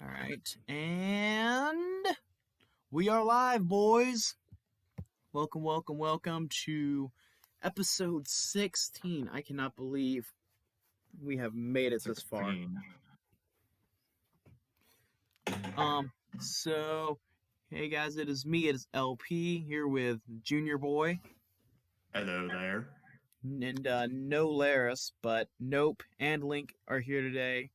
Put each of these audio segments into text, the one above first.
All right, and we are live, boys. Welcome to episode 16. I cannot believe we have made it this far. So, hey guys, it is me, it is LP, here with Junior Boy. Hello there. And no Laris, but Nope and Link are here today.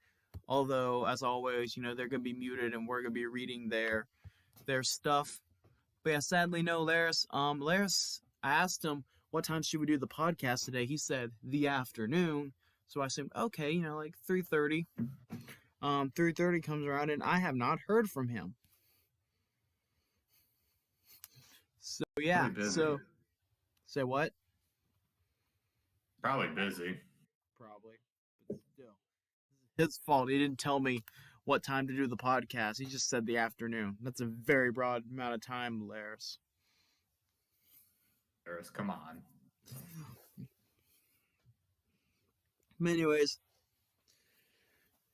Although, as always, they're going to be muted and we're going to be reading their stuff. But yeah, sadly, no Laris. Laris, I asked him, what time should we do the podcast today? He said, the afternoon. So I assumed, okay, like 3:30. 3:30 comes around and I have not heard from him. So, yeah. So, say what? Probably busy. Probably. But still. His fault. He didn't tell me what time to do the podcast. He just said the afternoon. That's a very broad amount of time, Laris. Laris, come on. Anyways,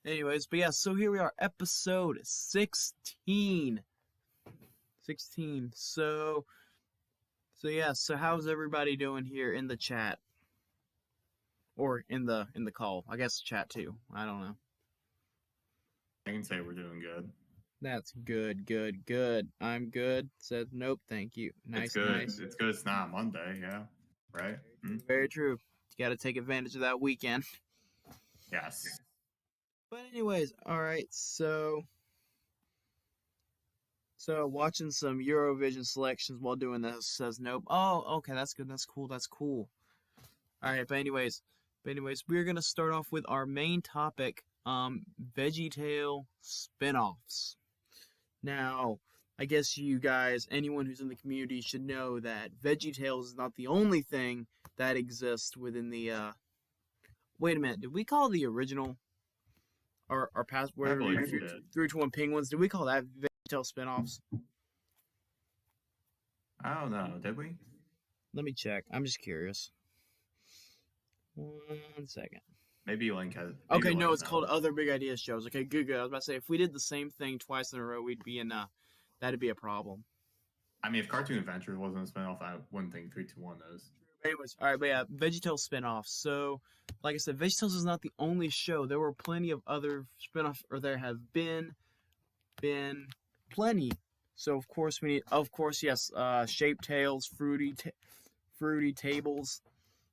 but yeah, so here we are, episode 16. 16. So yeah, so how's everybody doing here in the chat? Or in the call. I guess chat too. I don't know. I can say we're doing good. That's good. I'm good. Said nope, thank you. Nice, it's good. Nice. It's good it's not Monday, yeah. Right? Very true. You gotta take advantage of that weekend. Yes. But anyways, alright, so watching some Eurovision selections while doing this says nope. Oh, okay, that's good. That's cool. Alright, but anyways, we're going to start off with our main topic, Veggietale Spin-Offs. Now, I guess you guys, anyone who's in the community should know that Veggietales is not the only thing that exists within the, wait a minute, did we call the original, our past, whatever, 3-2-1 Penguins, did we call that Veggietale Spin-Offs? I don't know, did we? Let me check, I'm just curious. 1 second. Maybe Link has. Okay, no, it's called Other Big Ideas Shows. Okay, good. I was about to say, if we did the same thing twice in a row, we'd be in, that'd be a problem. I mean, if Cartoon Adventures wasn't a spinoff, I wouldn't think 3-2-1 is. Anyways, alright, but yeah, Veggietale spin-offs. So, like I said, Veggietales is not the only show. There were plenty of other spin-offs, or there have been plenty. So, of course, yes, Shape Tails, Fruity Tables.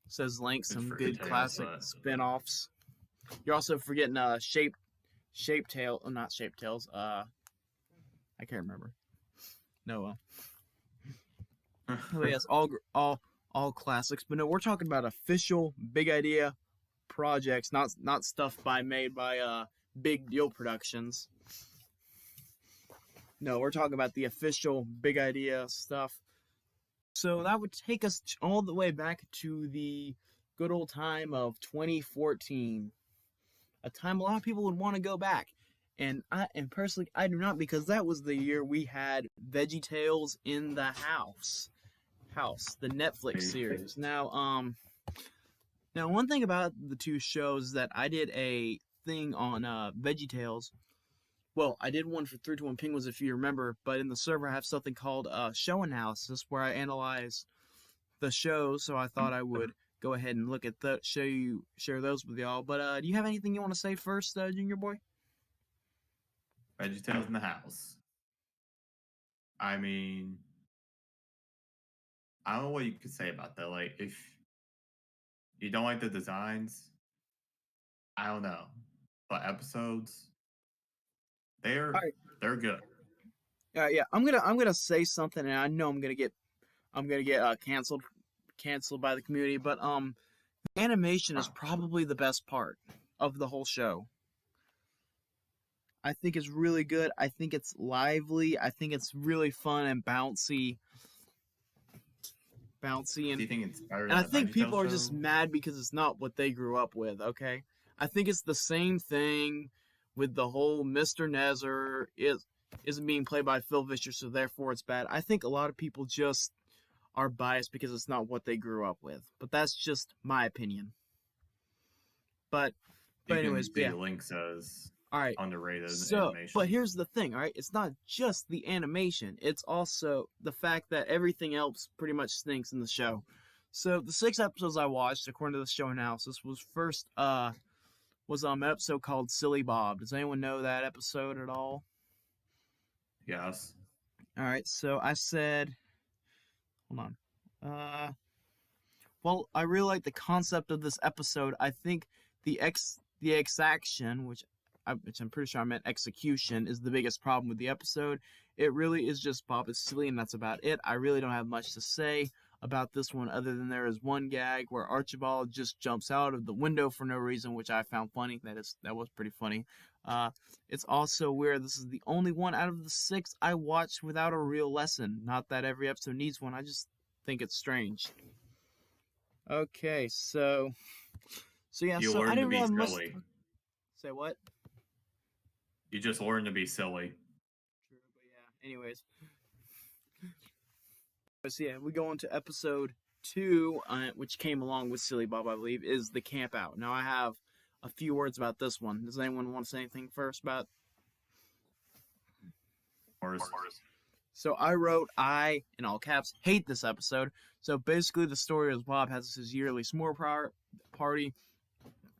Says Link, some good classic spin-offs. You're also forgetting Shape Tail. Oh, not Shape Tails. I can't remember. No. Oh yes, all classics. But no, we're talking about official big idea projects, not stuff made by Big Deal Productions. No, we're talking about the official big idea stuff. So that would take us all the way back to the good old time of 2014. A time a lot of people would want to go back. And personally, I do not, because that was the year we had VeggieTales in the House, the Netflix series. Now, one thing about the two shows is that I did a thing on VeggieTales. Well, I did one for 3-2-1 Penguins, if you remember, but in the server I have something called show analysis, where I analyze the shows, so I thought I would go ahead and look at share those with y'all. But do you have anything you want to say first, Junior Boy? VeggieTales in the House. I mean, I don't know what you could say about that. Like, if you don't like the designs, I don't know. But episodes, they're good. Yeah, I'm gonna say something, and I know I'm gonna get canceled by the community. But animation is probably the best part of the whole show. I think it's really good. I think it's lively. I think it's really fun and bouncy. And do you think it's better? And I think people are just mad because it's not what they grew up with. Okay, I think it's the same thing with the whole Mr. Nezzer isn't being played by Phil Vischer, so therefore it's bad. I think a lot of people just are biased because it's not what they grew up with. But that's just my opinion. But anyways, yeah. Link says All right. underrated So, animation. but here's the thing, all right? It's not just the animation. It's also the fact that everything else pretty much stinks in the show. So, the 6 episodes I watched, according to the show analysis, was first, was an episode called Silly Bob. Does anyone know that episode at all? Yes. All right, so I said, hold on. Well, I really like the concept of this episode. I think the exaction, which I'm pretty sure I meant execution, is the biggest problem with the episode. It really is just Bob is silly, and that's about it. I really don't have much to say about this one other than there is one gag where Archibald just jumps out of the window for no reason, which I found funny. That was pretty funny. It's also weird. This is the only one out of the 6 I watched without a real lesson. Not that every episode needs one. I just think it's strange. Okay, so yeah, you so learn I didn't to be have much. silly. Say what? You just learn to be silly. True, but yeah. Anyways, so yeah, we go on to episode 2, which came along with Silly Bob, I believe, is the Campout. Now I have a few words about this one. Does anyone want to say anything first about? So I wrote, in all caps, hate this episode. So basically the story is Bob has his yearly s'more party,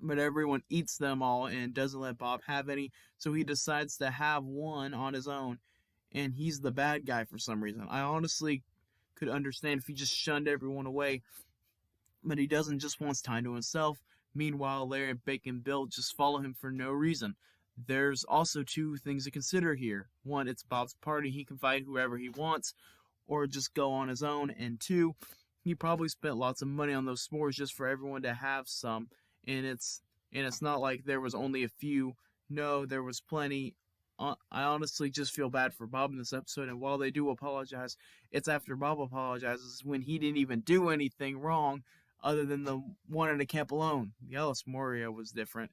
but everyone eats them all and doesn't let Bob have any. So he decides to have one on his own, and he's the bad guy for some reason. I honestly could understand if he just shunned everyone away, but he doesn't, just wants time to himself. Meanwhile, Larry and Bacon Bill just follow him for no reason. There's also 2 things to consider here. 1, it's Bob's party. He can fight whoever he wants or just go on his own. And 2, he probably spent lots of money on those s'mores just for everyone to have some. And it's not like there was only a few. No, there was plenty. I honestly just feel bad for Bob in this episode. And while they do apologize, it's after Bob apologizes when he didn't even do anything wrong other than the one at a camp alone. The Alice Moria was different.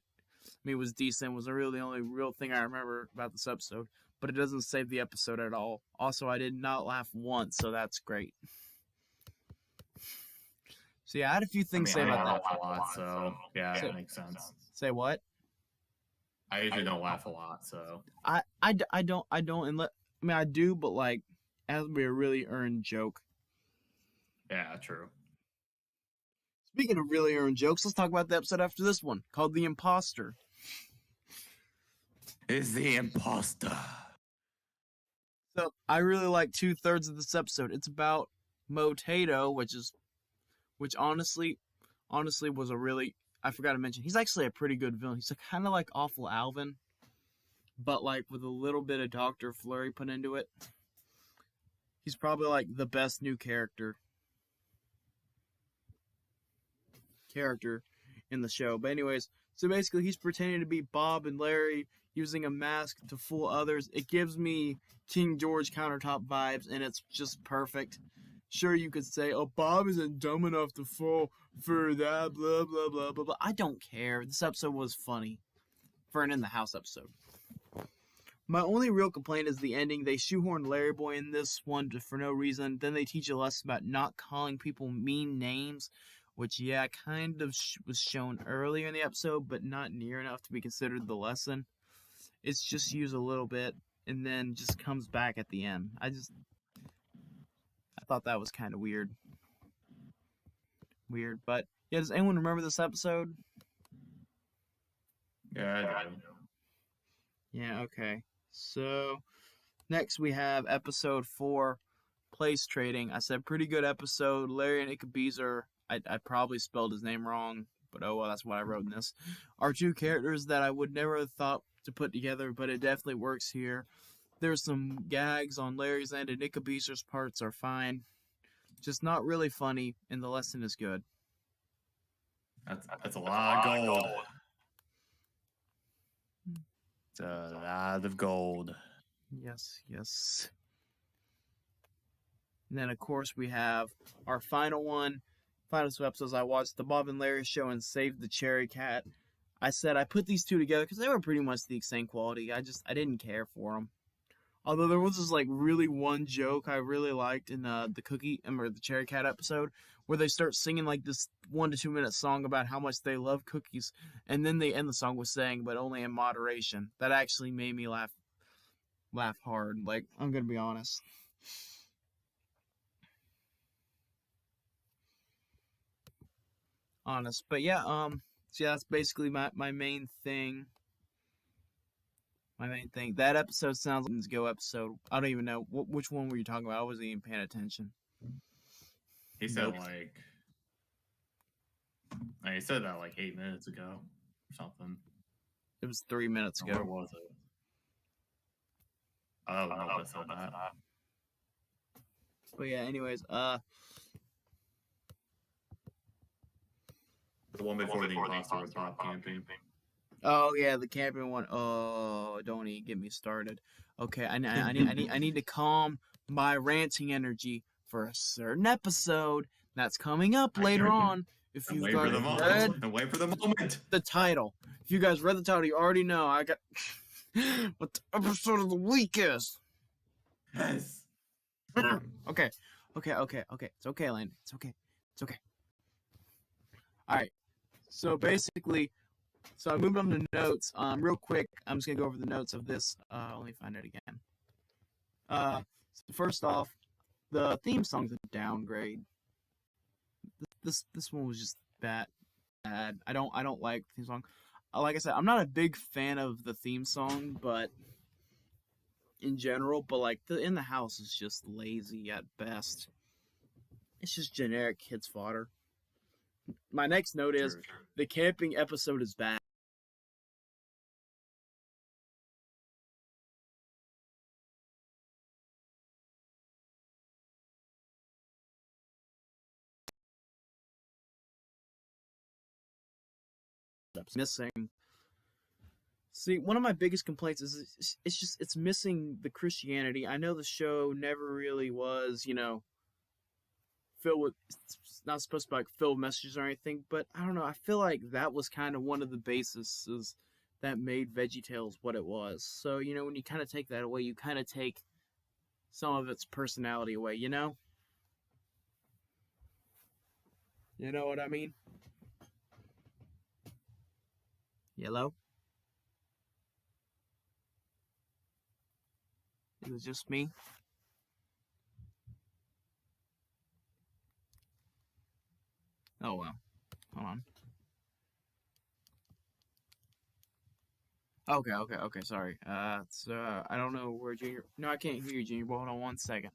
I mean, it was decent. It was really the only real thing I remember about this episode. But it doesn't save the episode at all. Also, I did not laugh once, so that's great. So yeah, I had a few things to say about that. I laugh a lot, so yeah, it makes sense. Say what? I usually don't laugh a lot, so I don't I do, but like it has to be a really earned joke. Yeah, true. Speaking of really earned jokes, let's talk about the episode after this one called The Imposter. Is the Imposter. So I really like 2/3 of this episode. It's about Motato, which honestly was a really, I forgot to mention, he's actually a pretty good villain. He's kind of like Awful Alvin, but like with a little bit of Dr. Flurry put into it. He's probably like the best new character in the show. But anyways, so basically he's pretending to be Bob and Larry using a mask to fool others. It gives me King George countertop vibes, and it's just perfect. Sure, you could say, oh, Bob isn't dumb enough to fall for that, blah, blah, blah, blah, blah. I don't care. This episode was funny for an In the House episode. My only real complaint is the ending. They shoehorned Larry Boy in this one for no reason. Then they teach a lesson about not calling people mean names, which, yeah, kind of was shown earlier in the episode, but not near enough to be considered the lesson. It's just used a little bit and then just comes back at the end. I thought that was kind of weird. But yeah, does anyone remember this episode? Yeah, I do. Yeah, okay. So next we have episode 4, Place Trading. I said pretty good episode. Larry and Ichabeezer, I probably spelled his name wrong, but oh well, that's what I wrote in this, are 2 characters that I would never have thought to put together, but it definitely works here. There's some gags on Larry's end, and Ichabeezer's parts are fine. Just not really funny, and the lesson is good. That's a lot of gold. It's a lot of gold. Yes. And then, of course, we have our final 2 episodes I watched, The Bob and Larry Show and Save the Cherry Cat. I said I put these 2 together because they were pretty much the same quality. I didn't care for them. Although there was this like really one joke I really liked in the Cherry Cat episode where they start singing like this 1 to 2 minute song about how much they love cookies, and then they end the song with saying, "But only in moderation." That actually made me laugh hard. Like, I'm gonna be honest. But yeah, so yeah, that's basically my main thing. My main thing. That episode sounds like a Go episode. I don't even know which one were you talking about. I wasn't even paying attention. He said he said that like 8 minutes ago or something. It was 3 minutes ago. Where was it? Oh, no, I said that. But yeah, anyways, the one before the Imposter was not camping. Oh yeah, the camping one. Oh, don't even get me started. Okay, I need to calm my ranting energy for a certain episode that's coming up later on. If you guys read wait for the moment. The title. If you guys read the title, you already know I got what the episode of the week is. Yes. Okay. It's okay, Landon. It's okay. All right. So basically, I moved on to notes. Real quick, I'm just gonna go over the notes of this. Let me find it again. So first off, the theme song's a downgrade. This one was just bad. I don't like the theme song. Like I said, I'm not a big fan of the theme song, but in general, but like the In the House is just lazy at best. It's just generic kids fodder. My next note is the camping episode is bad. Missing. See, one of my biggest complaints is it's missing the Christianity. I know the show never really was, filled with, it's not supposed to be like filled with messages or anything, but I don't know, I feel like that was kind of one of the bases that made VeggieTales what it was. So, when you kind of take that away, you kind of take some of its personality away, You know what I mean? Yellow? Is it just me? Oh well. Hold on. Okay, sorry. I don't know where Junior... No, I can't hear you, Junior. Hold on 1 second.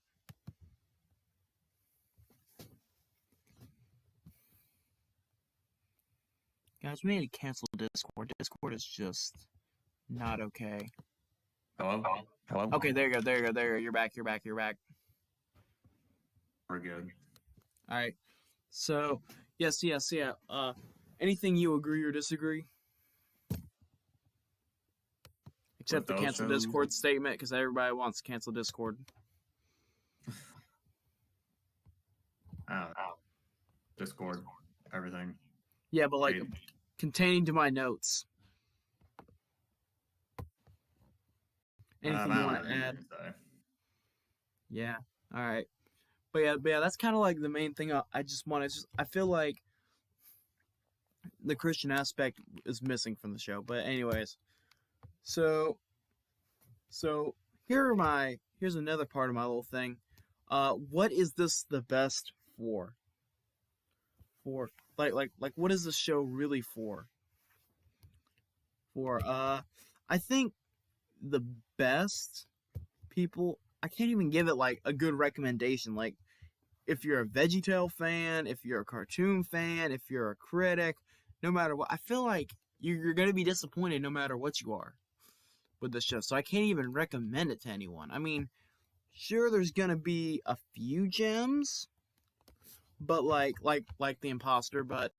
Guys, we need to cancel Discord. Discord is just not okay. Hello? Okay, there you go. You're back. We're good. Alright. So, yes. Anything you agree or disagree? Except the cancel Discord statement, because everybody wants to cancel Discord. Discord, everything. Yeah, but like containing to my notes. Anything you want to add? Yeah. All right. But yeah, that's kind of like the main thing. I feel like the Christian aspect is missing from the show. But anyways, so here's another part of my little thing. What is this the best for? Like what is the show really for? I think the best people, I can't even give it like a good recommendation. Like, if you're a Veggietale fan, if you're a cartoon fan, if you're a critic, no matter what, I feel like you're going to be disappointed no matter what you are with the show. So I can't even recommend it to anyone. I mean, sure, there's going to be a few gems, but like the Imposter, but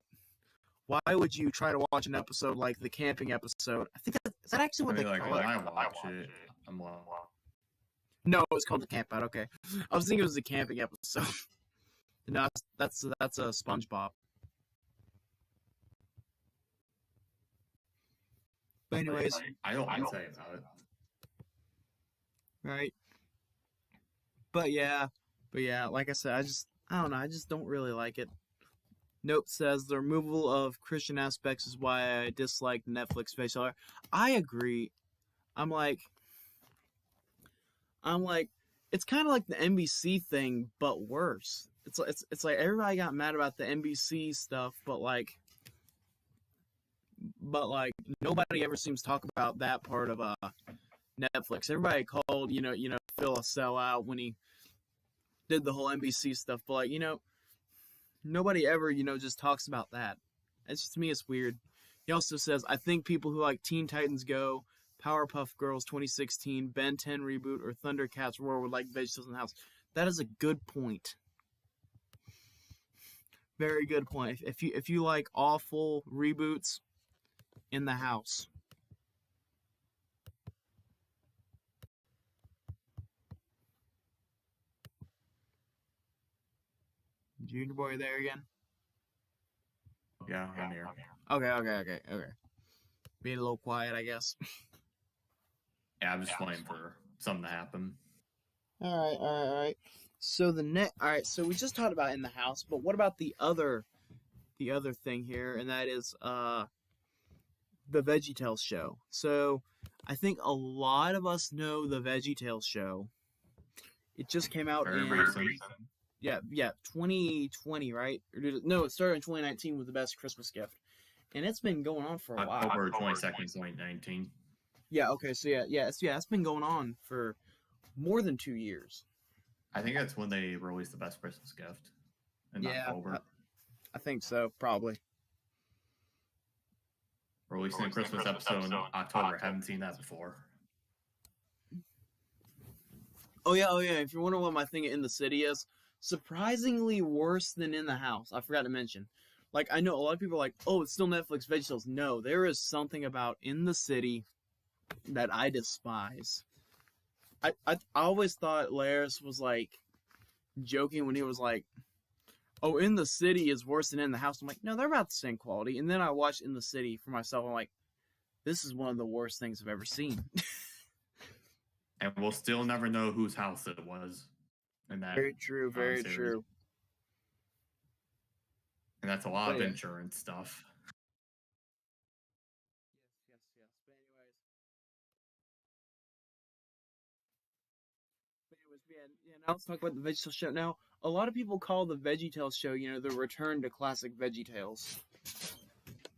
why would you try to watch an episode like the camping episode? I think is that actually what they call it? When I watch it, I'm like, no, it's called the Campout. Okay, I was thinking it was the camping episode. No, that's a SpongeBob. But anyways, I don't say about it. Right. But yeah, like I said, I don't know, I just don't really like it. Note says the removal of Christian aspects is why I dislike Netflix Veggietale. I agree. I'm like, it's kind of like the NBC thing, but worse. It's like everybody got mad about the NBC stuff, but like nobody ever seems to talk about that part of Netflix. Everybody called Phil a sellout when he did the whole NBC stuff, but like nobody ever just talks about that. It's just, to me, it's weird. He also says, I think people who like Teen Titans Go, Powerpuff Girls 2016, Ben 10 reboot, or Thundercats Roar would like Veggietales in the House. That is a good point. Very good point. If you like awful reboots, in the house. Junior boy there again? Yeah, I'm here. Okay. Being a little quiet, I guess. Yeah, I'm just waiting for something to happen. All right. So so we just talked about in the house, but what about the other thing here, and that is the Veggietales Show. So I think a lot of us know the Veggietales Show. It just came out Very recent. Yeah, 2020, right? No, it started in 2019 with the best Christmas gift. And it's been going on for a while. October 22nd, 2019. Yeah, okay, so it's been going on for more than 2 years. I think that's when they released the best Christmas gift in October. I think so, probably. Releasing a Christmas episode in October. I haven't seen that before. Oh yeah. If you're wondering what my thing in the city is, surprisingly worse than in the house. I forgot to mention. Like, I know a lot of people are like, oh, it's still Netflix Veggietales. No, there is something about In the City that I despise. I always thought Laris was like joking when he was like, oh, In the City is worse than In the House. I'm like, no, they're about the same quality. And then I watched In the City for myself. I'm like, this is one of the worst things I've ever seen. And we'll still never know whose house it was. In that very true. And that's a lot of insurance stuff. Yes. But anyways, now let's talk about the Veggietales Show. Now, a lot of people call the Veggietales Show, the return to classic VeggieTales.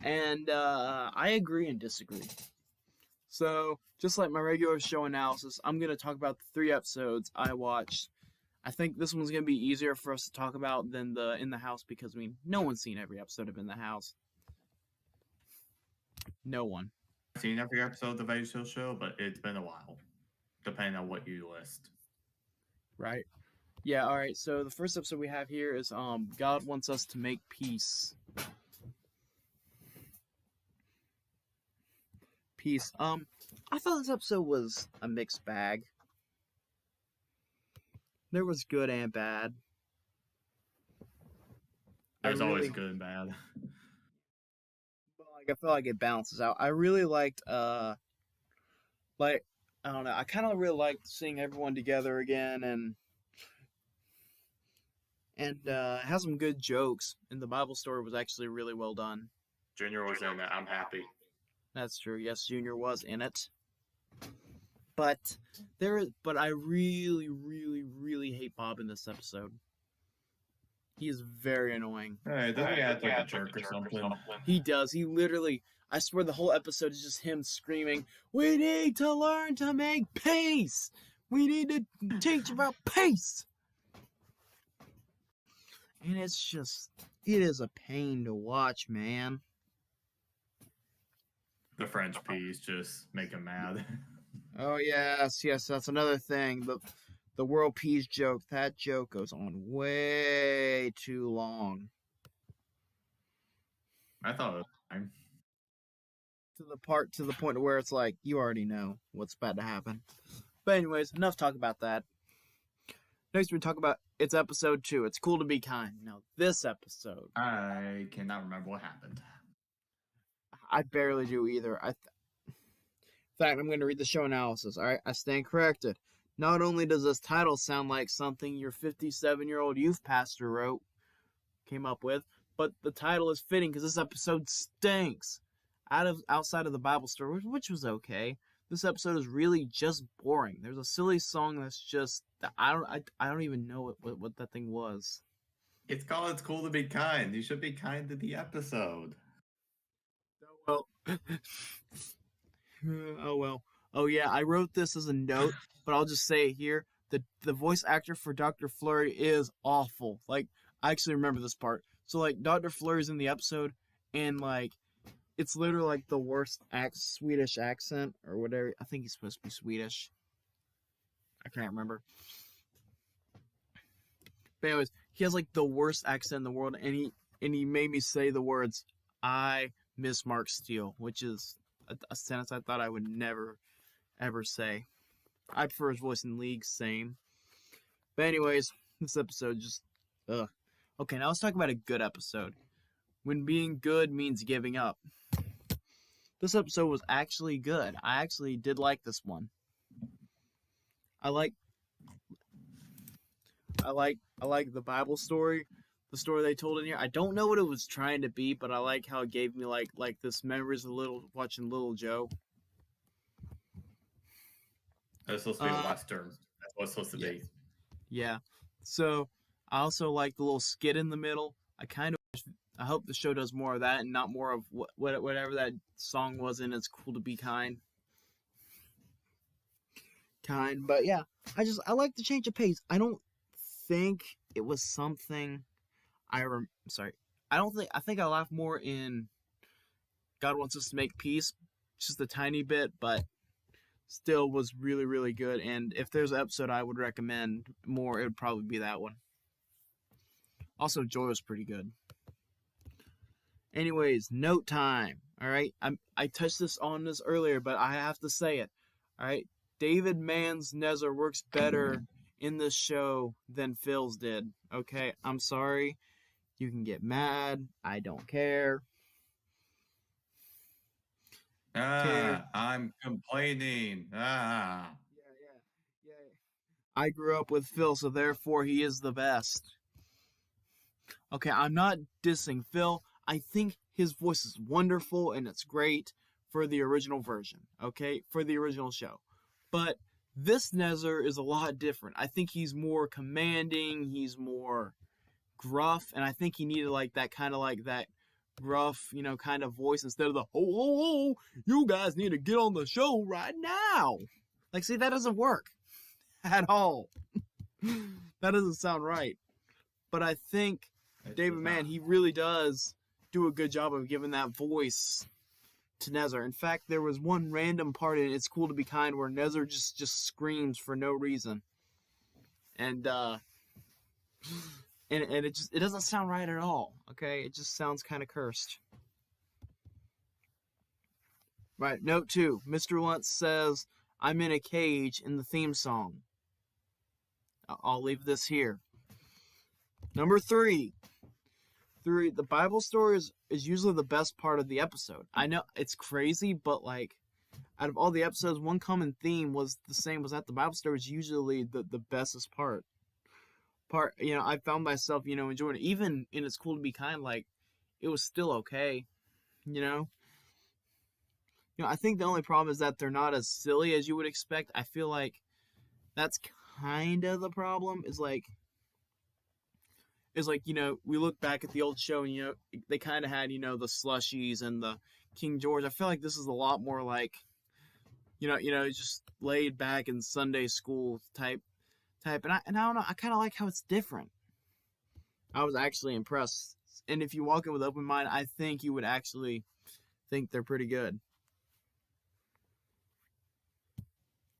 And I agree and disagree. So, just like my regular show analysis, I'm going to talk about the 3 episodes I watched. I think this one's going to be easier for us to talk about than the In the House because, no one's seen every episode of In the House. No one. I've seen every episode of the Veggietales Show, but it's been a while, depending on what you list. Right. Yeah, alright, so the first episode we have here is God Wants Us to Make Peace. I thought this episode was a mixed bag. There was good and bad. There's always good and bad. But I feel like it balances out. I really liked I don't know, I kind of really liked seeing everyone together again, and it has some good jokes, and the Bible story was actually really well done. Junior was in it. I'm happy. That's true. Yes, Junior was in it. But I really, really, really hate Bob in this episode. He is very annoying. Hey, doesn't he act like a jerk or something? He does. He literally, I swear the whole episode is just him screaming, "We need to learn to make peace! We need to teach about peace!" And it is a pain to watch, man. The French peas just make him mad. Oh, yes, that's another thing. The world peas joke, that joke goes on way too long. I thought it was fine. To the point where it's like, you already know what's about to happen. But anyways, enough talk about that. Next we talk about, it's episode 2. It's Cool to Be Kind. Now, this episode, I cannot remember what happened. I barely do either. In fact, I'm going to read the show analysis. All right, I stand corrected. Not only does this title sound like something your 57-year-old youth pastor came up with, but the title is fitting because this episode stinks. Outside of the Bible story, which was okay, this episode is really just boring. There's a silly song that's just I don't even know what that thing was. It's called "It's Cool to Be Kind." You should be kind to the episode. Oh well. Oh well. Oh yeah, I wrote this as a note, but I'll just say it here. The voice actor for Dr. Flurry is awful. Like, I actually remember this part. So like Dr. Flurry's in the episode, and like it's literally like the worst Swedish accent or whatever. I think he's supposed to be Swedish. I can't remember. But anyways, he has like the worst accent in the world, and he made me say the words, "I miss Mark Steele," which is a sentence I thought I would never ever say. I prefer his voice in League, same. But anyways, this episode just ugh. Okay, now let's talk about a good episode. When being good means giving up. This episode was actually good. I actually did like this one. I like the Bible story, the story they told in here. I don't know what it was trying to be, but I like how it gave me like this memories of watching Little Joe. It's supposed to be a Western. That's what it's supposed to be. Yeah. So I also like the little skit in the middle. I hope the show does more of that and not more of whatever that song was in It's Cool to Be Kind. But yeah, I like the change of pace. I don't think it was something I think I laughed more in God Wants Us to Make Peace, just a tiny bit, but still was really, really good. And if there's an episode I would recommend more, it would probably be that one. Also, Joy was pretty good. Anyways, note time. All right, I touched on this earlier, but I have to say it. All right, David Mann's Nezer works better in this show than Phil's did. Okay, I'm sorry. You can get mad. I don't care. I'm complaining. Yeah. I grew up with Phil, so therefore he is the best. Okay, I'm not dissing Phil. I think his voice is wonderful and it's great for the original version, okay? For the original show. But this Nezer is a lot different. I think he's more commanding, he's more gruff, and I think he needed like that gruff, kind of voice instead of the, oh, you guys need to get on the show right now. Like, see, that doesn't work at all. That doesn't sound right. But I think David Mann, he really does do a good job of giving that voice to Nezer. In fact, there was one random part in It's Cool to Be Kind where Nezer just screams for no reason. And it doesn't sound right at all, okay? It just sounds kind of cursed. Right, note 2. Mr. Luntz says, "I'm in a cage" in the theme song. I'll leave this here. Number 3. The Bible story is usually the best part of the episode. I know it's crazy, but like out of all the episodes, one common theme was the same, was that the Bible story is usually the bestest part. I found myself, enjoying it. Even in It's Cool to Be Kind, like it was still okay, I think the only problem is that they're not as silly as you would expect. I feel like that's kind of the problem. Is like, we look back at the old show and, they kind of had, the slushies and the King George. I feel like this is a lot more like, just laid back in Sunday school type. And I don't know, I kind of like how it's different. I was actually impressed. And if you walk in with open mind, I think you would actually think they're pretty good.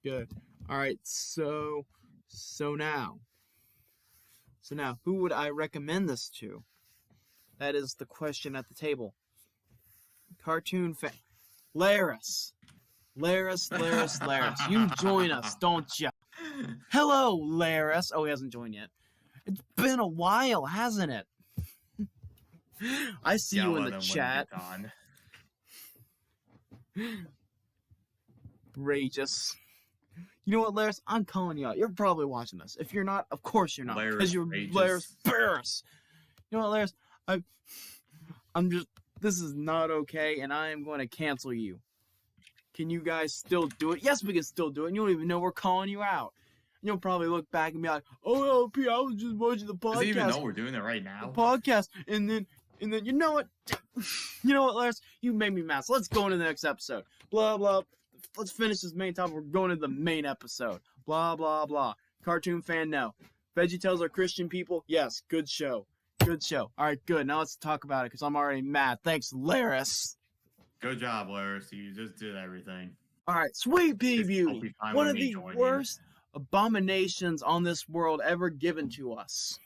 Good. All right. So now, who would I recommend this to? That is the question at the table. Cartoon fan. Laris. You join us, don't you? Hello, Laris. Oh, he hasn't joined yet. It's been a while, hasn't it? I see you in the chat. Rageous. You know what, Laris? I'm calling you out. You're probably watching this. If you're not, of course you're not. Because you're Laris Barris. You know what, Laris? I'm just, this is not okay, and I am going to cancel you. Can you guys still do it? Yes, we can still do it, and you don't even know we're calling you out. You'll probably look back and be like, "Oh, LP, I was just watching the podcast." Does he even know we're doing it right now? The podcast, and then you know what? You know what, Lars? You made me mad. So let's go into the next episode. Blah blah. Let's finish this main topic. We're going into the main episode. Blah blah blah. Cartoon fan, no. VeggieTales are Christian people. Yes, good show. Good show. All right, good. Now let's talk about it because I'm already mad. Thanks, Laris. Good job, Laris. You just did everything. All right, Sweetpea Beauty. One of the worst abominations on this world ever given to us.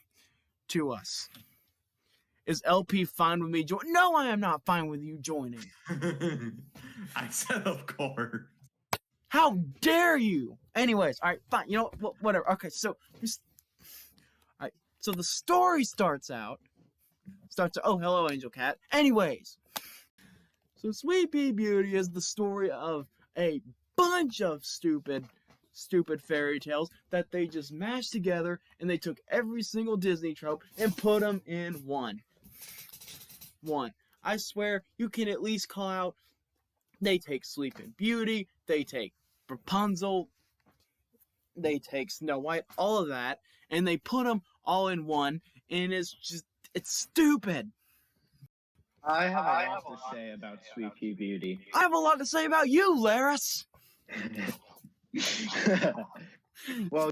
Is LP fine with me joining? No, I am not fine with you joining. I said, of course. How dare you? Anyways, all right, fine. You know, whatever. Okay, so, all right. So the story starts out. Oh, hello, Angel Cat. Anyways, so Sweetpea Beauty is the story of a bunch of stupid fairy tales that they just mashed together, and they took every single Disney trope and put them in one. I swear, you can at least call out, they take Sleeping Beauty, they take Rapunzel, they take Snow White, all of that, and they put them all in one, and it's stupid. I have a lot to say about Sweetpea Beauty. I have a lot to say about you, Laris. Well,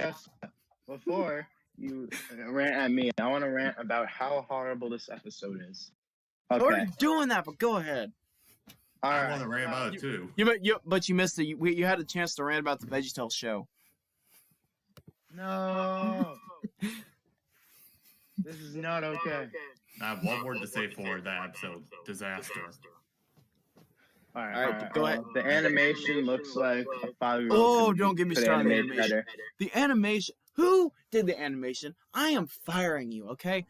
before you rant at me, I want to rant about how horrible this episode is. Okay. You're already doing that, but go ahead. All I right. want to rant about it too. But you missed it. You had a chance to rant about the Veggietale Show. No. This is not okay. I have one word to say for that episode. Disaster. All right, go ahead. The animation looks like a 5-year-old. Oh, don't get me started on the animation. Better. The animation. Who did the animation? I am firing you, okay?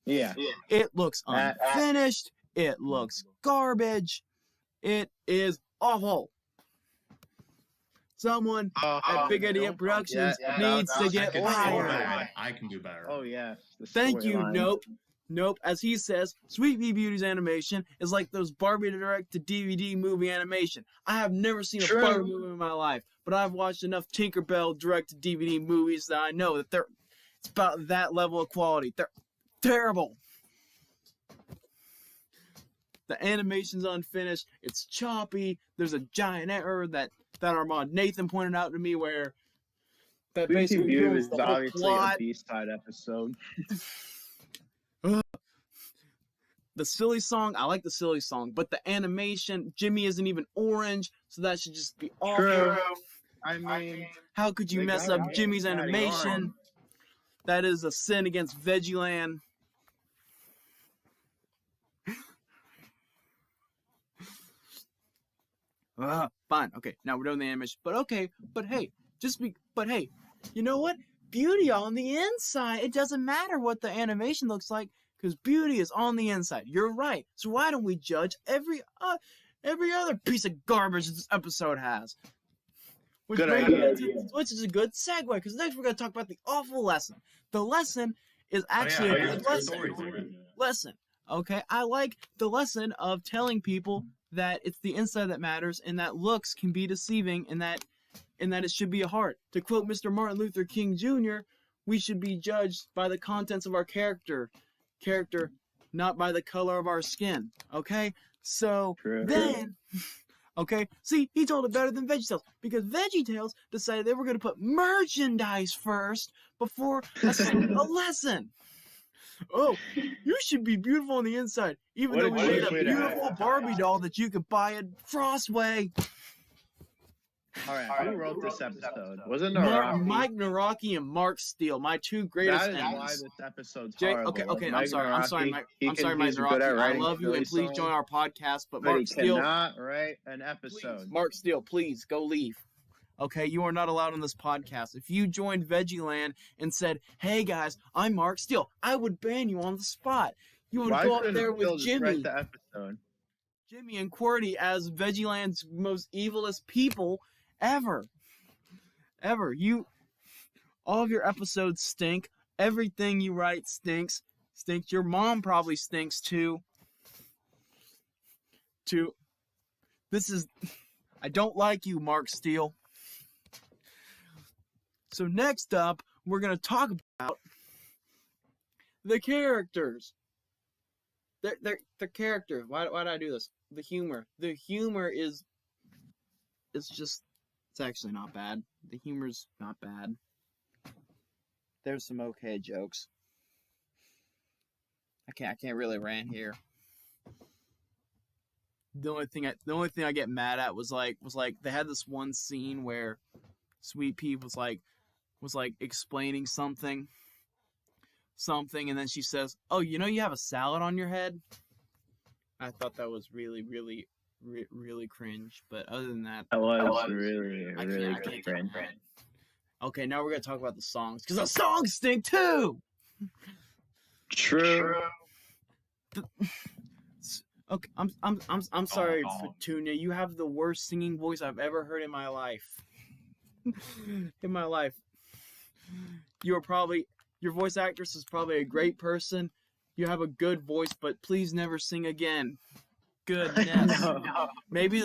Yeah. It looks unfinished. It looks garbage. It is awful. Someone at Big Idea Productions needs to get fired. I can do better. Oh, yeah. Thank you. Nope. As he says, Sweetpea Beauty's animation is like those Barbie direct-to-DVD movie animation. I have never seen a Barbie movie in my life, but I've watched enough Tinkerbell direct-to-DVD movies that I know that it's about that level of quality. They're terrible. The animation's unfinished. It's choppy. There's a giant error that Armand Nathan pointed out to me where that basically Beauty is obviously a B-side episode. The silly song, I like the silly song, but the animation, Jimmy isn't even orange, so that should just be awful. True. I mean, how could you mess up Jimmy's animation? That is a sin against VeggieLand. Fine, okay, now we're doing the animation. But hey, you know what? Beauty on the inside. It doesn't matter what the animation looks like, because beauty is on the inside. You're right. So why don't we judge every other piece of garbage this episode has? Which is a good segue, because next we're going to talk about the awful lesson. The lesson is actually a good lesson. Okay, I like the lesson of telling people that it's the inside that matters, and that looks can be deceiving, and that it should be a heart. To quote Mr. Martin Luther King Jr., we should be judged by the contents of our character, not by the color of our skin. Okay? So then, okay, see, he told it better than VeggieTales, because VeggieTales decided they were going to put merchandise first before a lesson. Oh, you should be beautiful on the inside, even though we made a beautiful Barbie doll that you could buy at Frostway. All right, who wrote this episode? Was it Naraki? Mike Naraki and Mark Steele, my two greatest enemies. That is why this episode's horrible. Okay, I'm sorry, Mike Naraki. I love you, and please join our podcast. But Mark Steele cannot write an episode. Please, Mark Steele, please go leave. Okay, you are not allowed on this podcast. If you joined VeggieLand and said, "Hey guys, I'm Mark Steele," I would ban you on the spot. You would go up there with Jimmy. The episode? Jimmy and QWERTY as VeggieLand's most evilest people ever. All of your episodes stink. Everything you write stinks. Stinks. Your mom probably stinks too. I don't like you, Mark Steele. So next up, we're going to talk about the characters. They're characters. Why did I do this? The humor. The humor is it's actually not bad. The humor's not bad. There's some okay jokes. I can't really rant here. The only thing I get mad at was like they had this one scene where Sweetpea was like explaining something, and then she says, "Oh, you know you have a salad on your head." I thought that was really cringe. But other than that, really cringe. Okay, now we're gonna talk about the songs because the songs stink too. True. Okay, I'm sorry, Petunia. You have the worst singing voice I've ever heard in my life. Your voice actress is probably a great person. You have a good voice, but please never sing again. Goodness. No. Maybe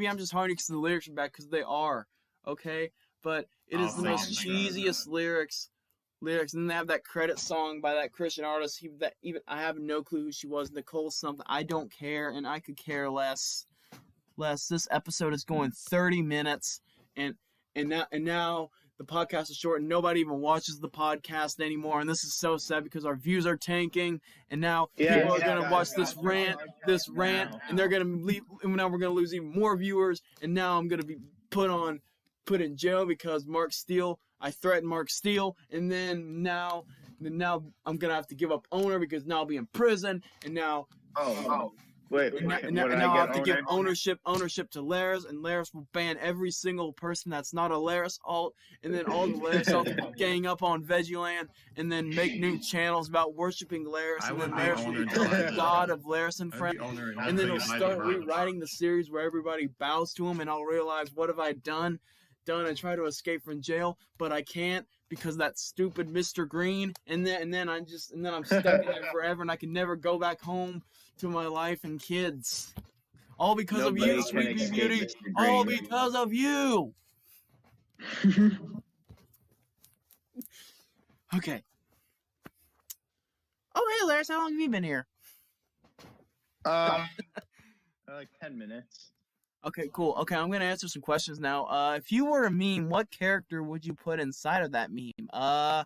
I'm just horny because the lyrics are bad, because they are. Okay, but it is the most cheesiest lyrics. And then they have that credit song by that Christian artist. I have no clue who she was. Nicole something. I don't care, and I could care less. This episode is going 30 minutes, and now the podcast is short, and nobody even watches the podcast anymore. And this is so sad because our views are tanking, and now people are gonna watch this rant, and they're gonna leave. And now we're gonna lose even more viewers, and now I'm gonna be put in jail because Mark Steele. I threatened Mark Steele, and then now I'm gonna have to give up owner because now I'll be in prison, and now Wait, and now I'll have to give ownership to Laris, and Laris will ban every single person that's not a Laris alt, and then all the Laris alts will gang up on Veggieland, and then make new channels about worshiping Laris, and then Laris will become the god of Laris and friends, and then he'll start rewriting the series where everybody bows to him, and I'll realize, what have I done and try to escape from jail, but I can't because that stupid Mr. Green, and then I'm stuck in there forever, and I can never go back home to my life and kids. All because of you, Sweetpea Beauty. All because of you. Okay. Oh, hey, Laris, how long have you been here? Like 10 minutes. Okay, cool. Okay, I'm gonna answer some questions now. If you were a meme, what character would you put inside of that meme? I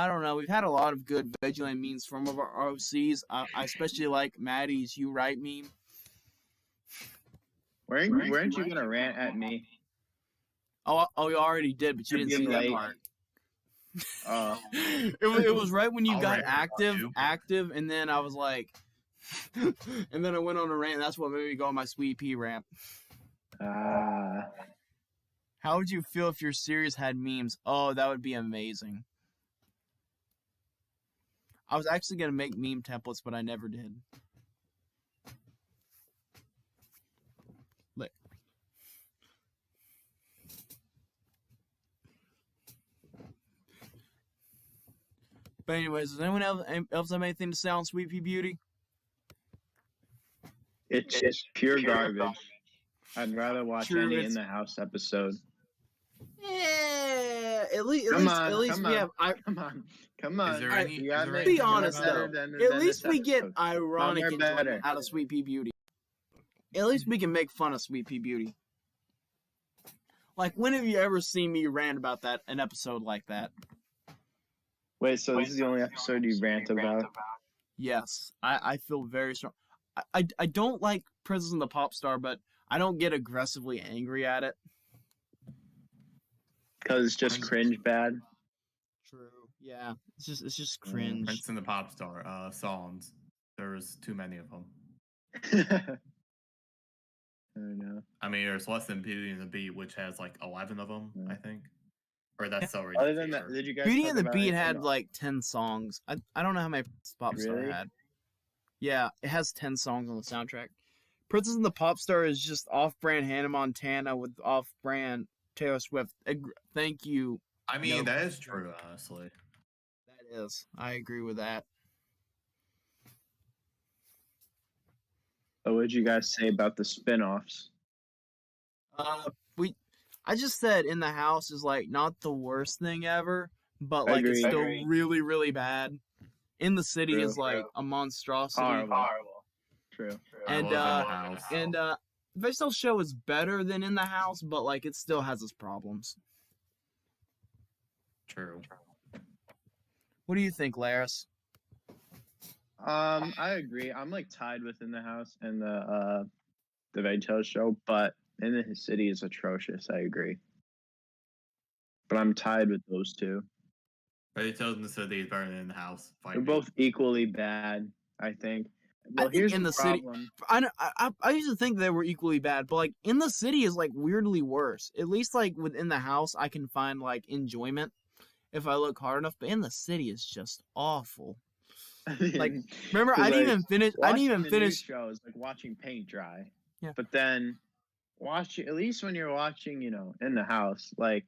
don't know. We've had a lot of good VeggieLand memes from our OCs. I especially like Maddie's "You Right" meme. Weren't you gonna rant at me? Oh, you already did, but you didn't see that part. It was right when you got active, and then I was like, and then I went on a rant. And that's what made me go on my Sweetpea rant. How would you feel if your series had memes? Oh, that would be amazing. I was actually gonna make meme templates, but I never did. But anyways, does anyone else have anything to say on Sweetpea Beauty? It's just pure garbage. I'd rather watch any In the House episode. Yeah, at least we have. Come on. Be honest though. At least we get ironic enjoyment out of Sweetpea Beauty. At least we can make fun of Sweetpea Beauty. Like, when have you ever seen me rant about an episode like that? Wait, so this is the only episode you rant about? Yes, I feel very strong. I don't like Princess and the Pop Star, but I don't get aggressively angry at it. Because it's just cringe bad. True. Yeah, it's just cringe. Princess and the Pop Star songs. There's too many of them. I don't know. I mean, there's less than Beauty and the Beat, which has like 11 of them, I think. Or that's so ridiculous. Other than that, did you guys Beauty and the Beat had like 10 songs. I don't know how many Pop Star had. Yeah, it has 10 songs on the soundtrack. Princess and the Pop Star is just off-brand Hannah Montana with off-brand Taylor Swift. Thank you. I mean, that is true, honestly. That is. I agree with that. What would you guys say about the spin-offs? I just said In the House is like not the worst thing ever, but like it's still really, really bad. In the City is like a monstrosity. Horrible. True. And Veggietale Show is better than In the House, but like it still has its problems. True. What do you think, Laris? I agree. I'm like tied with In the House and the Veggietales Show, but In the City is atrocious. I agree. But I'm tied with those two. Veggietales in the City is better than In the House. They're both equally bad, I think. Well, I think here's In the City. I used to think they were equally bad, but like In the City is like weirdly worse. At least like within the house, I can find like enjoyment if I look hard enough. But In the City is just awful. Like, remember, I didn't even finish. Shows like watching paint dry. Yeah. But then at least when you're watching, In the House, like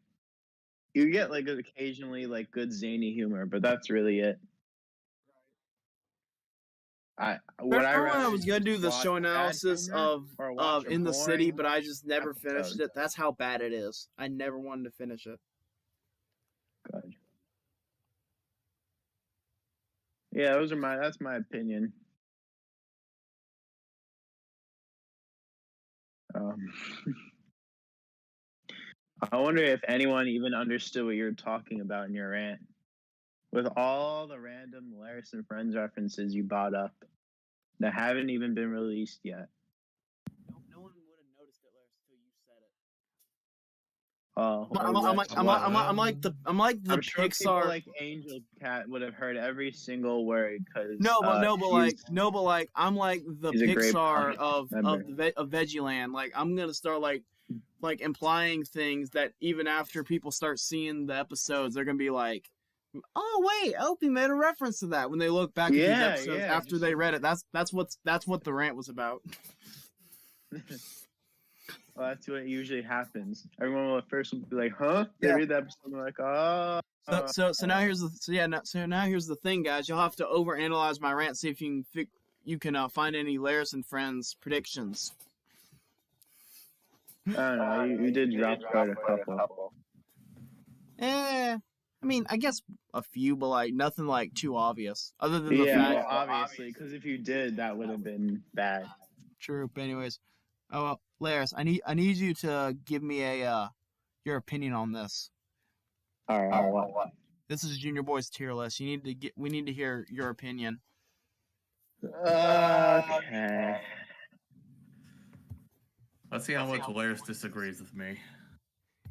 you get like occasionally like good zany humor, but that's really it. I was gonna do the show analysis of In the City, but I just never finished it. That's how bad it is. I never wanted to finish it. Good. Yeah, that's my opinion. I wonder if anyone even understood what you're talking about in your rant. With all the random Laris and Friends references you brought up that haven't even been released yet. No one would have noticed it, Laris, until you said it. I'm like the I'm sure Pixar. People like Angel Cat would have heard every single word because I'm like the Pixar of Veggieland. Like I'm gonna start like implying things that even after people start seeing the episodes, they're gonna be like, "Oh wait, Opie made a reference to that." When they look back at these episodes after they read it, that's what the rant was about. Well, that's what usually happens. Everyone will at first be like, "Huh?" They read the episode and they're like, "Oh." So now here's the thing, guys. You'll have to overanalyze my rant, see if you can find any Laris and Friends predictions. I don't know. You did drop quite a couple. I mean, I guess a few, but like nothing like too obvious. Other than the fact, obviously, because if you did, that would have been bad. True. But anyways, Laris, I need you to give me your opinion on this. All right. This is Junior Boy's tier list. We need to hear your opinion. Okay. Let's see how much Laris disagrees with me.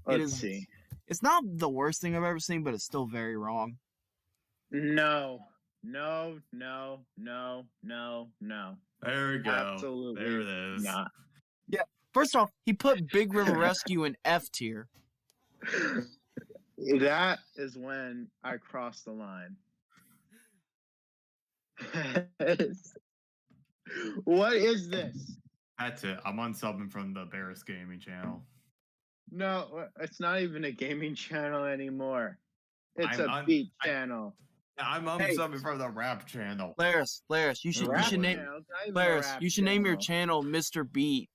Let's see. It's not the worst thing I've ever seen, but it's still very wrong. No. There we go. Absolutely there it is. Not. Yeah. First off, he put Big River Rescue in F tier. That is when I crossed the line. What is this? That's it. I'm unsubbing from the Barris Gaming channel. No, it's not even a gaming channel anymore. It's a beat channel. I'm unsubbing from the rap channel. Laris, you should name your channel Mr. Beat.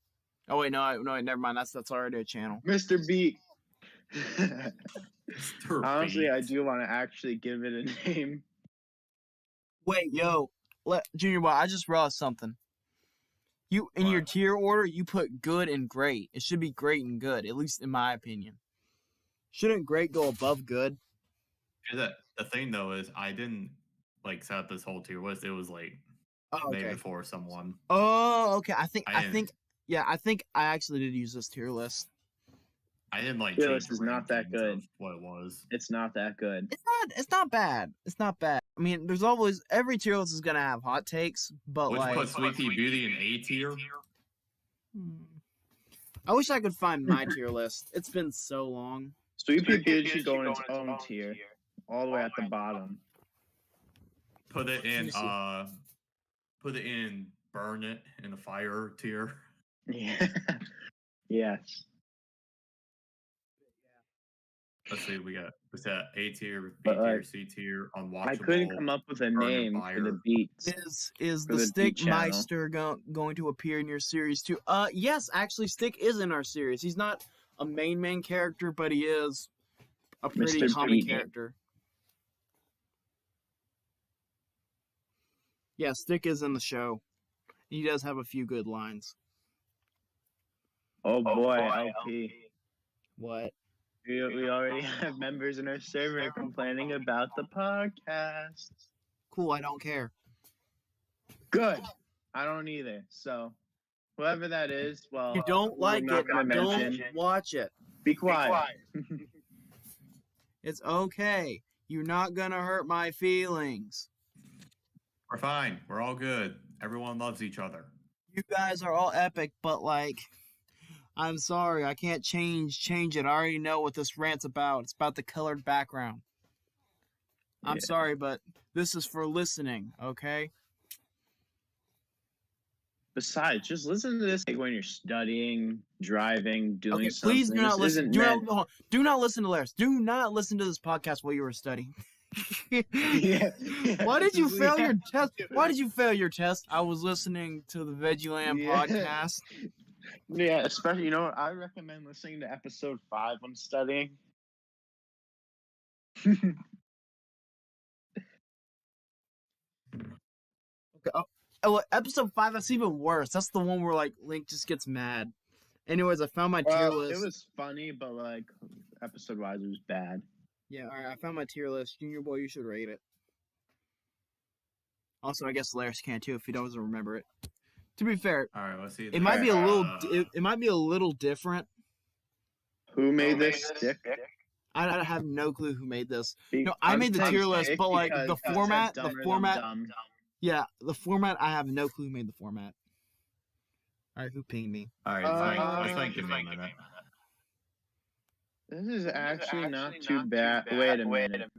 Oh wait, no, never mind. That's already a channel. Mr. Beat. Honestly, Beat. I do want to actually give it a name. Wait, Junior Boy, I just realized something. Your tier order, you put good and great. It should be great and good, at least in my opinion. Shouldn't great go above good? The thing though is I didn't set up this whole tier list. It was made before someone. Oh, okay. I think I actually did use this tier list. I didn't tier list is not that good. What it was. It's not that good. It's not bad. It's not bad. I mean, there's always every tier list is gonna have hot takes, but Which put Sweetpea Beauty in A tier. I wish I could find my tier list. It's been so long. Sweetpea Beauty should go in its own tier, all the way at the bottom. Put it in. Burn it in the fire tier. Yeah. Yes. let's see, we got A tier, B But, tier, like, C tier, unwatchable. I couldn't come up with a name for the beats. Is for the the Stick Beat channel. Meister going to appear in your series too? Yes, actually, Stick is in our series. He's not a main character, but he is a pretty Mr. common Beat. character. Yeah, Stick is in the show. He does have a few good lines. Oh boy, LP. What? We already have members in our server complaining about the podcast. Cool, I don't care. Good. I don't either. So, whoever that is, well, If you don't I'm like not it, gonna don't mention. watch it. Be quiet. It's okay. You're not gonna hurt my feelings. We're fine. We're all good. Everyone loves each other. You guys are all epic, but like, I'm sorry, I can't change it. I already know what this rant's about. It's about the colored background. I'm Yeah. sorry, but this is for listening, okay? Besides, just listen to this when you're studying, driving, doing Okay, something. please do not This listen. isn't Do meant- not listen to Laris. Do not listen to this podcast while you were studying. Yeah. Why did you fail your test? Why did you fail your test? I was listening to the Veggieland Yeah. Podcast. Yeah, especially, you know what? I recommend listening to episode 5 when studying. Okay, well, episode 5, that's even worse. That's the one where like Link just gets mad. Anyways, I found my tier Well, list. it was funny, but like episode wise, it was bad. Yeah, alright, I found my tier list. Junior Boy, you should rate it. Also, I guess Laris can too if he doesn't remember it. To be fair, All right, let's see. it might be a little. It might be a little different. Who made this stick? I have no clue who made this. Be- No, I I'm made the saying tier list, stick but like because the it said format, dumber than dumb. yeah, the format. I have no clue who made the format. All right, who pinged me? All right, let's thank you, man. This is actually not too bad. Wait a minute.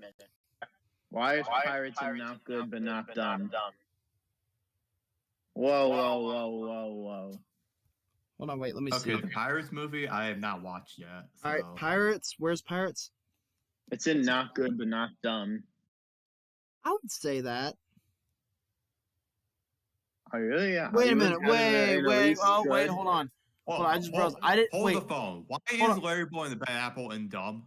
Why is pirates not good but not dumb? Whoa. Hold on, wait, let me Okay, see. the Pirates movie I have not watched yet. So. All right, Pirates. Where's Pirates? It's in not good but not dumb. I would say that. Oh, really? Yeah. Wait a You would minute. have it in at Wait. least Oh, wait. good. Hold on. Hold Hold on, I just realized I didn't. Hold Wait. the phone. Why Hold is on. Larry Boy and the Bad Apple and dumb?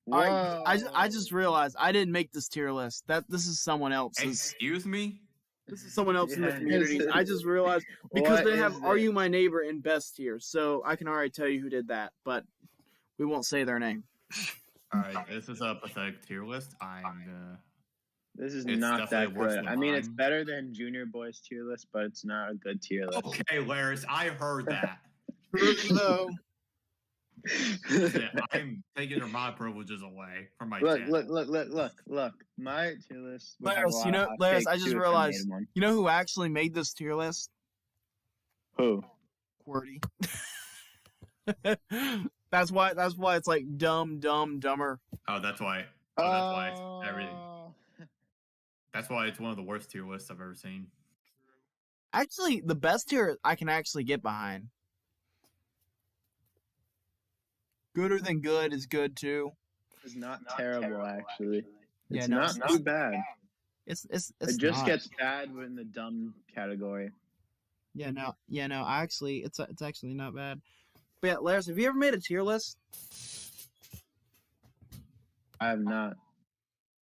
All right, I just Whoa. realized I didn't make this tier list. This is someone else's. Excuse me? This is someone else in the Yeah. community. I just realized because What they have is "Are it? You My Neighbor" in best tier, so I can already tell you who did that, but we won't say their name. All right, this is a pathetic tier list. This is It's not that definitely worse good. than I mean, it's mine. better than Junior Boy's tier list, but it's not a good tier list. Okay, Laris, I heard that. So Yeah, I'm taking your mod privileges away from my Look! channel. My tier list. would have a Laris, lot you know, of hot Laris, takes I just too if realized. made one. You know who actually made this tier list? Who? QWERTY. That's why it's like dumb, dumber. Oh, that's why. It's everything. That's why it's one of the worst tier lists I've ever seen. Actually, the best tier I can actually get behind. Gooder than good is good too. It's not terrible, actually. Yeah, It's no, not it's too bad. It's It just not. gets bad in the dumb category. Yeah, no. Actually, it's actually not bad. But yeah, Laris, have you ever made a tier list? I have not.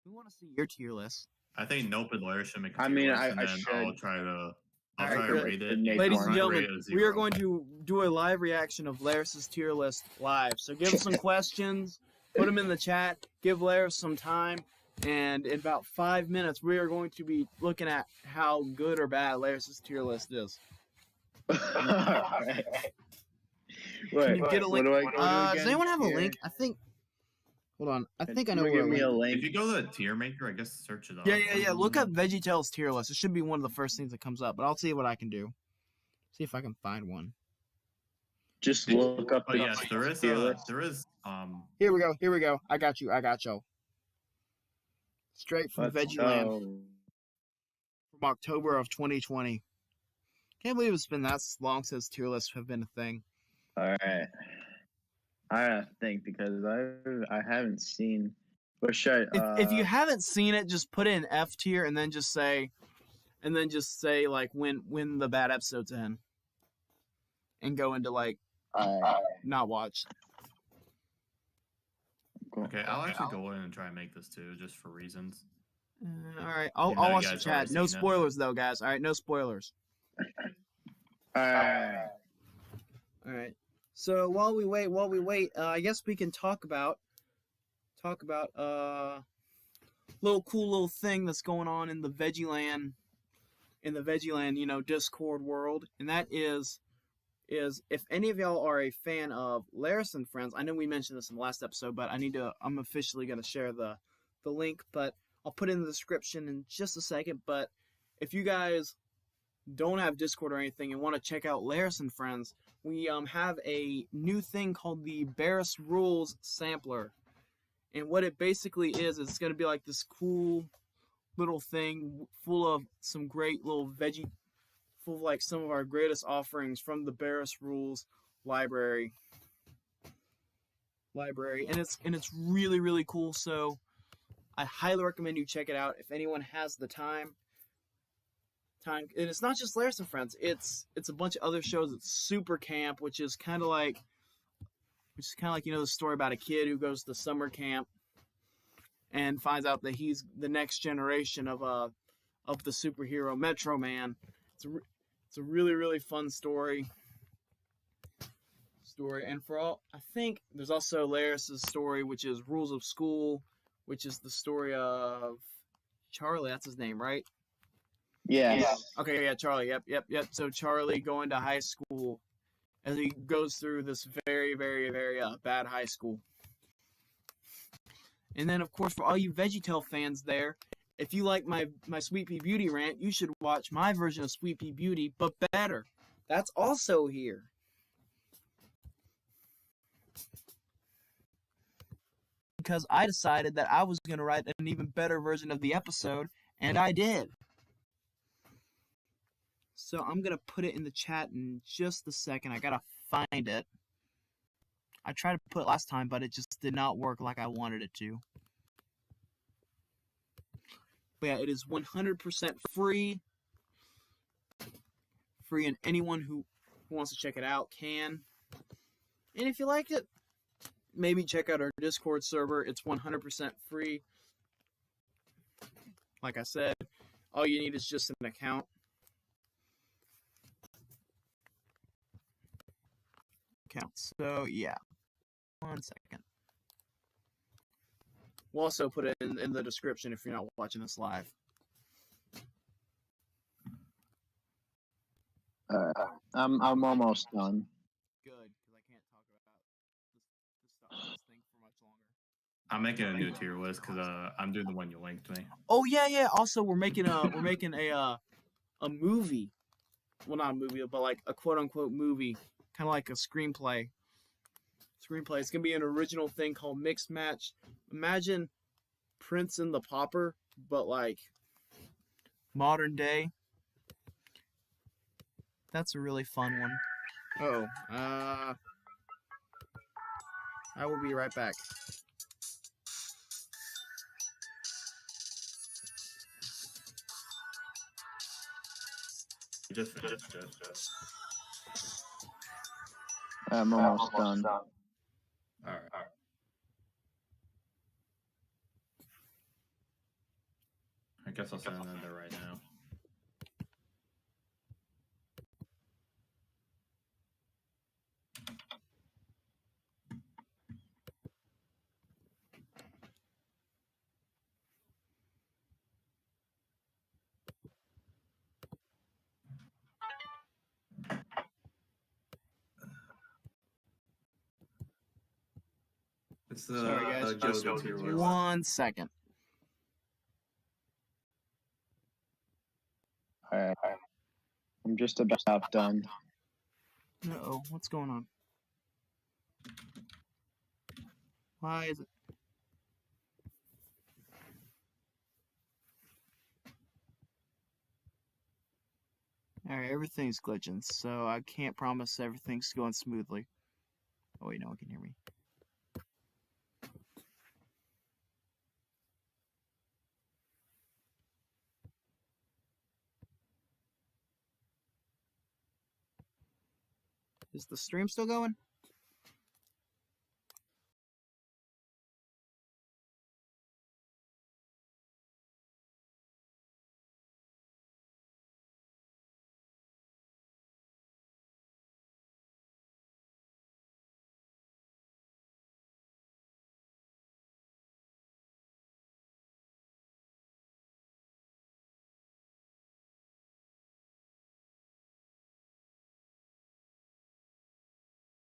We want to see your tier list. I think Nope and Larry should make a I tier mean, list, I and then I'll should. try to Alright, rate it. good. Ladies I'll and try to gentlemen, rate it a we are 0. going to do a live reaction of Laris's tier list live. So give us some questions, put them in the chat, give Laris some time, and in about 5 minutes, we are going to be looking at how good or bad Laris's tier list is. Alright. Can you get a what link? do I go to Does again? anyone have a Here. link? I think. Hold on. I think I know Someone where give a me a link. link. If you go to the tier maker, I guess search it up. Yeah. Look up VeggieTales tier list. It should be one of the first things that comes up, but I'll see what I can do. See if I can find one. Just look up But the yes, there is tier list. Here we go. I got you. Straight from Let's VeggieLand go. from October of 2020. Can't believe it's been that long since tier lists have been a thing. All right. I have to think because I haven't seen. Or should If you haven't seen it, just put it in F tier and then just say like when the bad episodes end, and go into like not watch. Okay, I'll actually go in and try and make this too, just for reasons. All right, I'll watch the chat. No spoilers though, guys. All right, no spoilers. All right. So while we wait, I guess we can talk about cool little thing that's going on in the Veggieland Discord world, and that is if any of y'all are a fan of Laris and Friends. I know we mentioned this in the last episode, but I'm officially gonna share the link, but I'll put it in the description in just a second. But if you guys don't have Discord or anything and want to check out Laris and Friends, we have a new thing called the Barris Rules Sampler. And what it basically is, it's going to be like this cool little thing full of some great little full of like some of our greatest offerings from the Barris Rules library. And it's really, really cool. So I highly recommend you check it out if anyone has the time. And it's not just Laris and Friends. It's a bunch of other shows. It's Super Camp, which is kind of like the story about a kid who goes to summer camp and finds out that he's the next generation of the superhero Metro Man. It's a really, really fun story. And I think there's also Laris' story, which is Rules of School, which is the story of Charlie. That's his name, right? Yes. Okay, yeah, Charlie. Yep. So Charlie going to high school as he goes through this very, very, very bad high school. And then, of course, for all you Veggietale fans there, if you like my Sweetpea Beauty rant, you should watch my version of Sweetpea Beauty, but better. That's also here. Because I decided that I was going to write an even better version of the episode, and I did. So I'm going to put it in the chat in just a second. I got to find it. I tried to put it last time, but it just did not work like I wanted it to. But yeah, it is 100% free. Free, and anyone who wants to check it out can. And if you like it, maybe check out our Discord server. It's 100% free. Like I said, all you need is just an account. So yeah, 1 second. We'll also put it in the description if you're not watching this live. I'm almost done. Good, because I can't talk about this thing for much longer. I'm making a new tier list because I'm doing the one you linked me. Oh yeah. Also, we're making a movie. Well, not a movie, but like a quote unquote movie, kind of like a screenplay. It's gonna be an original thing called Mixed Match. Imagine Prince and the Pauper, but like modern day. That's a really fun one. I will be right back. You just finished it. I'm almost done. All right. I guess I'll send it in there right now. It's Sorry guys, just 1 second. Alright. I'm just about done. Uh-oh, what's going on? Why is it? Alright, everything's glitching, so I can't promise everything's going smoothly. Oh wait, no one can hear me. Is the stream still going?